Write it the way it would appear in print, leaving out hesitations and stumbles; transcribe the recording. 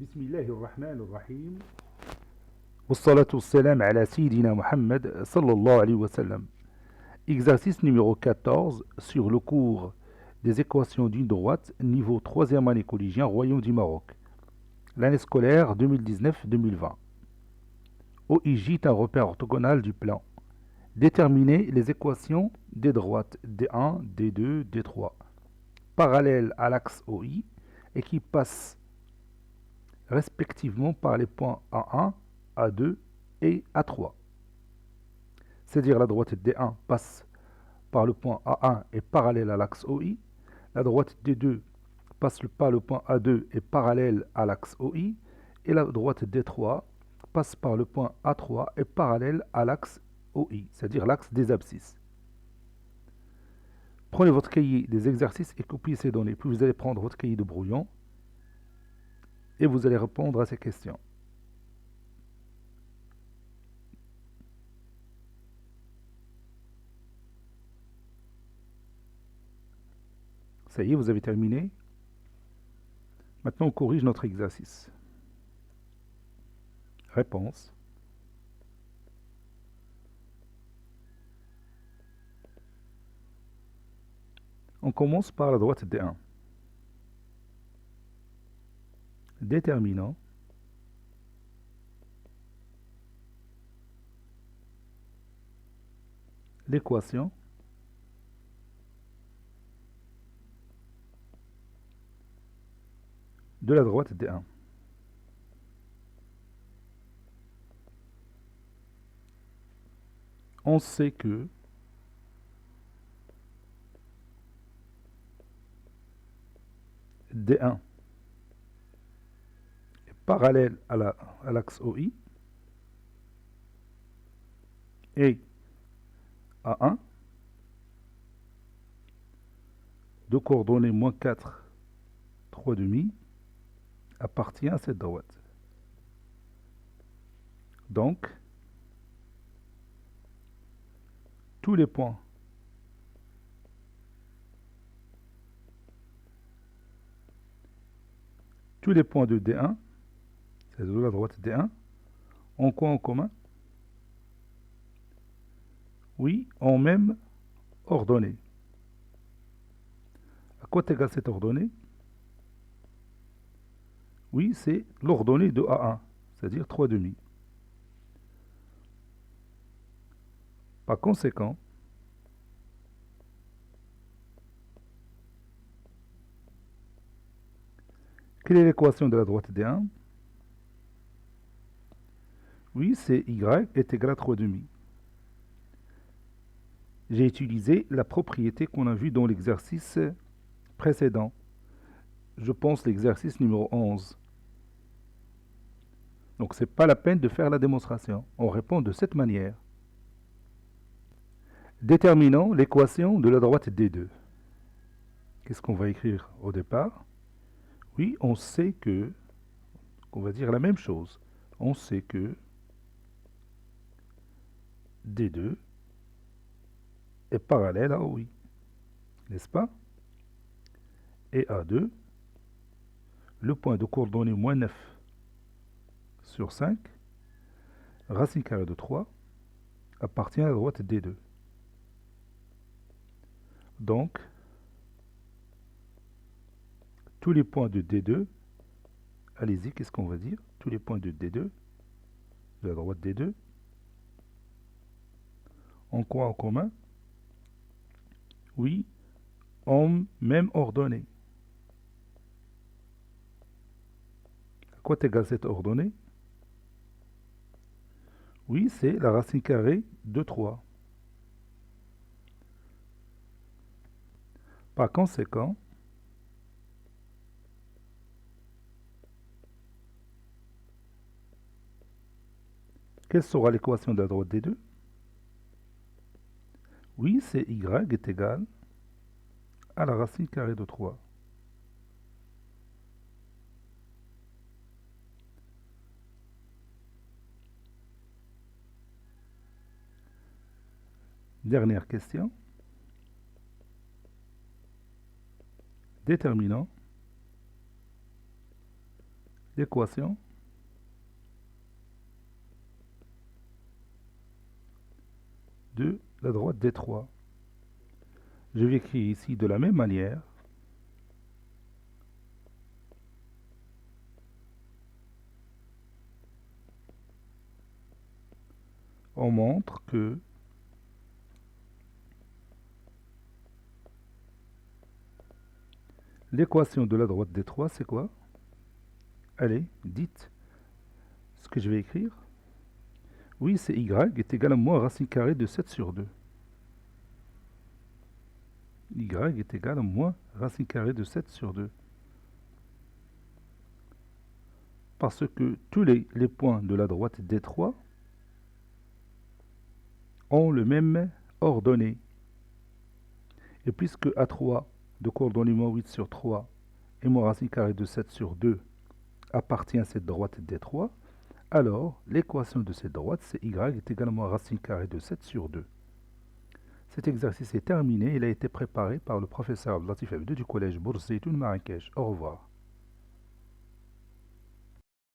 بسم الله الرحمن الرحيم والصلاة والسلام على سيدنا Muhammad sallallahu alayhi wa sallam. Exercice numéro 14 sur le cours des équations d'une droite, niveau 3e année collégien, Royaume du Maroc. L'année scolaire 2019-2020. OIJ est un repère orthogonal du plan. Déterminer les équations des droites D1, D2, D3, parallèles à l'axe OI et qui passent respectivement par les points A1, A2 et A3. C'est-à-dire la droite D1 passe par le point A1 et parallèle à l'axe OI, la droite D2 passe par le point A2 et parallèle à l'axe OI, et la droite D3 passe par le point A3 et parallèle à l'axe OI, c'est-à-dire l'axe des abscisses. Prenez votre cahier des exercices et copiez ces données, puis vous allez prendre votre cahier de brouillon et vous allez répondre à ces questions. Ça y est, vous avez terminé. Maintenant, on corrige notre exercice. Réponse. On commence par la droite D1. Déterminant l'équation de la droite D1. On sait que D1 est parallèle à l'axe OI et A1 de coordonnées moins 4, 3 demi appartient à cette droite. Donc, tous les points de D1, c'est-à-dire de la droite D1, ont quoi en commun? Oui, ont même ordonnée. À quoi est égale cette ordonnée? Oui, c'est l'ordonnée de A1, c'est-à-dire 3 demi. Par conséquent, quelle est l'équation de la droite D1? Oui, c'est Y est égal à 3 demi. J'ai utilisé la propriété qu'on a vue dans l'exercice précédent. Je pense l'exercice numéro 11. Donc, ce n'est pas la peine de faire la démonstration. On répond de cette manière. Déterminons l'équation de la droite D2. Qu'est-ce qu'on va écrire au départ? Oui, on sait que, on va dire la même chose. On sait que D2 est parallèle à OI, n'est-ce pas? Et A2, le point de coordonnées moins 9 sur 5, racine carrée de 3, appartient à la droite D2. Donc, tous les points de D2, allez-y, qu'est-ce qu'on va dire? Tous les points de D2, de la droite D2, ont quoi en commun? Oui, ont même ordonnée. À quoi est égale cette ordonnée? Oui, c'est la racine carrée de 3. Par conséquent, quelle sera l'équation de la droite des deux? Oui, c'est Y est égal à la racine carrée de 3. Dernière question. Déterminant l'équation de la droite D3. Je vais écrire ici de la même manière. On montre que l'équation de la droite D3, c'est quoi? Allez, dites ce que je vais écrire. Oui, c'est y est égal à moins racine carrée de 7 sur 2. Y est égal à moins racine carrée de 7 sur 2. Parce que tous les points de la droite D3 ont le même ordonnée. Et puisque A3 de coordonnées moins 8 sur 3 et moins racine carrée de 7 sur 2 appartient à cette droite D3, alors l'équation de cette droite, c'est y est également racine carrée de 7 sur 2. Cet exercice est terminé. Il a été préparé par le professeur Abdelatif Abdou du collège Boursaïtoun Marrakech. Au revoir.